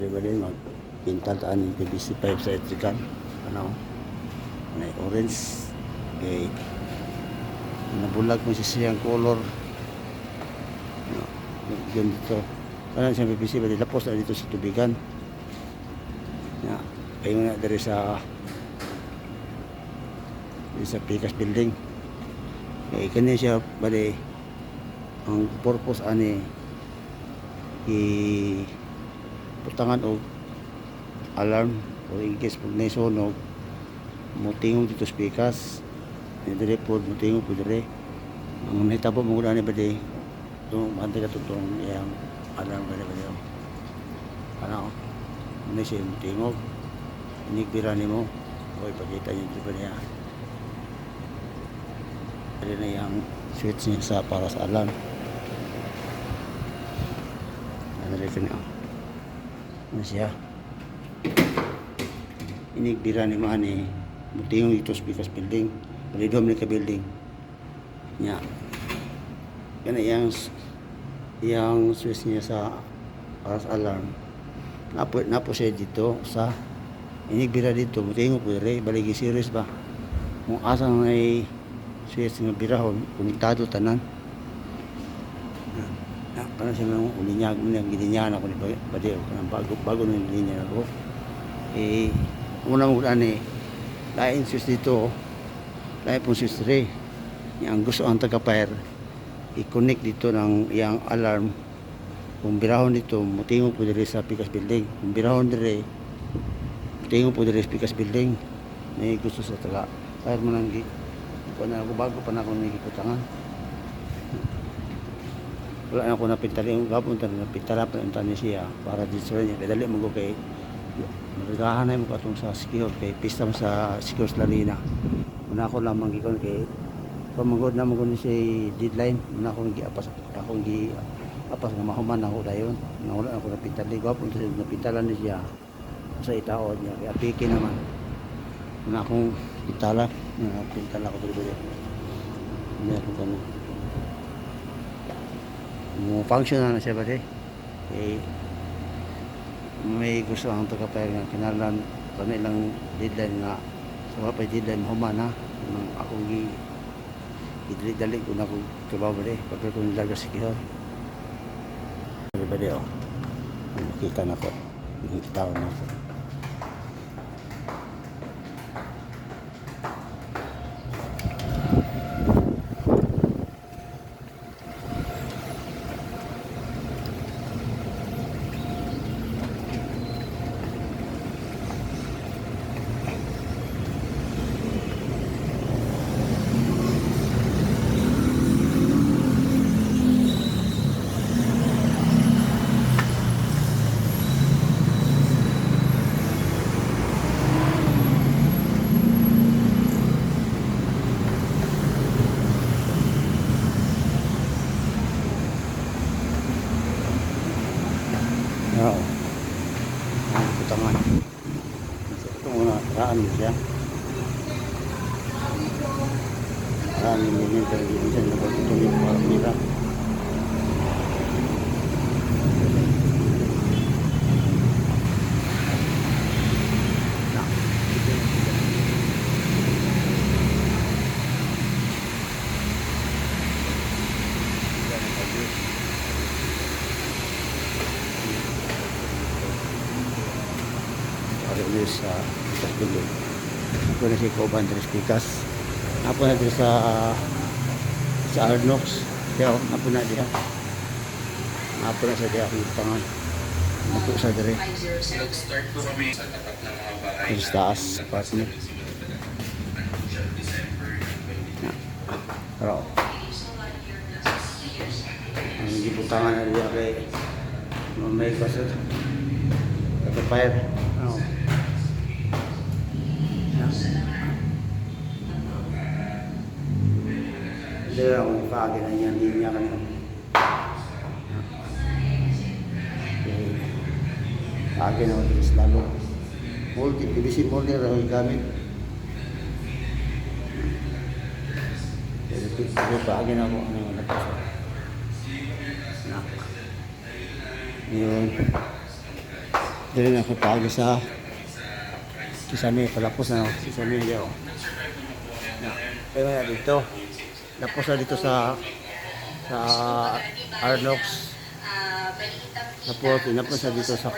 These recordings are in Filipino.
Everybody magpintal taan yung PVC pipe sa electrical. Ano? May orange. Okay. Nabulag mo siyang color. Ano? Ganito. Ano siyang PVC? Bali lapos na dito sa tubigan. Ya. Ayun na dari sa Pikas building. Okay. Kanya siya bali ang purpose ani putangan o alarm o in case pag naisunog mutingog dito sa pikas dire po mutingog po dire ang nahitabo mo gula ni bade itong antay ka itong yung alarm ka bade ano hindi siya mutingog inigbira ni mo o ipakita nyo dito niya dire na yung switch niya sa para sa alarm ano dito niya ano siya inigbira ni Mani mutingong ito sa Pikas building balidom ni ka building nya kana yang switch niya sa paras alarm napo siya dito sa inigbira dito mutingong po rin baligi series ba kung asang ay switch nga birahon konektado tanan parang siya nang ulinyag mo nang gininyahan ako ni Badeo kanang bago nang gininyahan ako una mo ani lain switch dito lain pong switch rin ang gusto ang taga-fire i-connect dito ng yung alarm kung birahon dito mutingog po dito sa Pikas building kung birahon dito mutingog po dito sa Pikas building may gusto sa taga-fire mo nang bago pa na ako nagiputangan wala na ako napintali yung gapon napintala pa yung tani siya para dito niya kaya dali mo kay marigahanay mo katong sa secure kay pista mo sa secure lalina muna ako lamang gikon kay pamagod na mo siya deadline muna ako giapas nga mahuman ako dayon wala ako napintali gapon sa napintalan niya sa itaod niya kaya piki naman muna akong pintala ko dito hindi ako kamo mo function na siya ba eh may gusto ang taga-fire nga kinalan kanilang deadline nga so pa deadline human na akong idali ko na kung trabaho ba pagka ko nilaga sa kihor everybody makita na ko nakita ko na ko oo ang putangan ito muna raan mo siya raan mo yun pero hindi siya napagtutuloy para mira sa Pikas building ako na si Coban Tres Pikas ako na dito sa Arnox kaya ako na diha ako na sa diha akong pangan ako sa dire Nag-start po kami sa tapat ng mga bahay sa taas partner pero ang gibutangan na diha kay may pasok kata-fire hindi akong kaagin na yan hindi niya kanina kaagin ako dito sa lalo PVC molder ako gamit pero kaagin ako ano yung nagpasok yun Dili na ako pagi sa Kisame, palapos na ako. Kisame niya. Kaya nga dito. Tapos na dito sa Arnox. Tapos tinapos na dito sa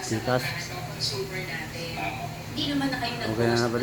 Pitas. Hindi naman na kayo Okay na na ba